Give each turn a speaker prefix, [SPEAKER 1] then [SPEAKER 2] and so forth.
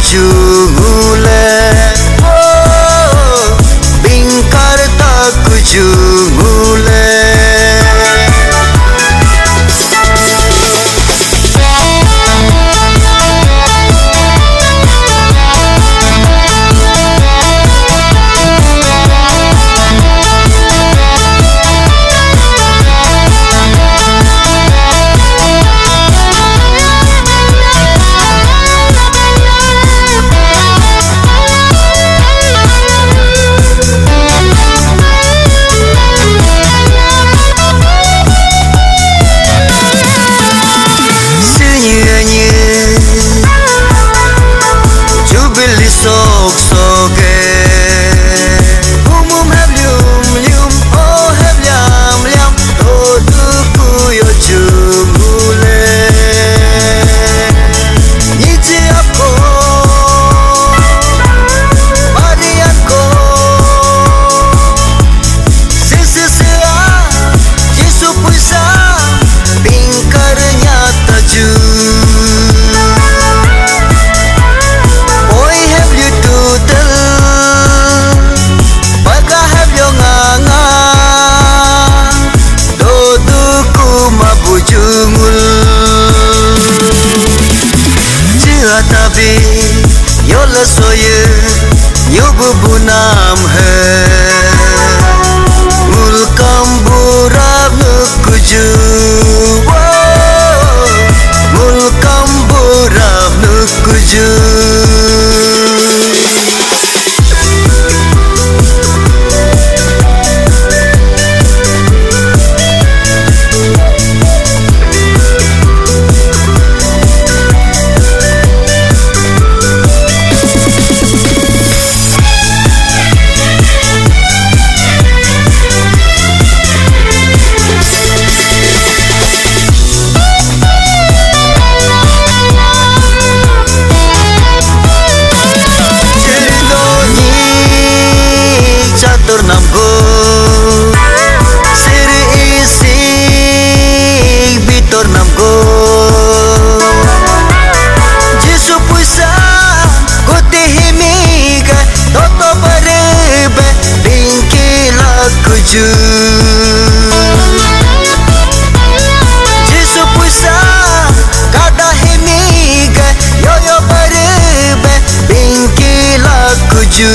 [SPEAKER 1] jungule bingkar tak jungule. Jubilee sok soke umum heb lium lium oh heb liam liam toduku yo jungule Nyishi apko marianko sisi sia Yesu puisa bingkarnya taju. Tapi yo la soye yo bubunam hai mulkam burab nukuju mulkam burab nukuju. Namgo siri isi bitor namgo Yesu puisa kote himiga toto barebe bingkila kuju Yesu puisa kada himiga yoyo barebe bingkila kuju.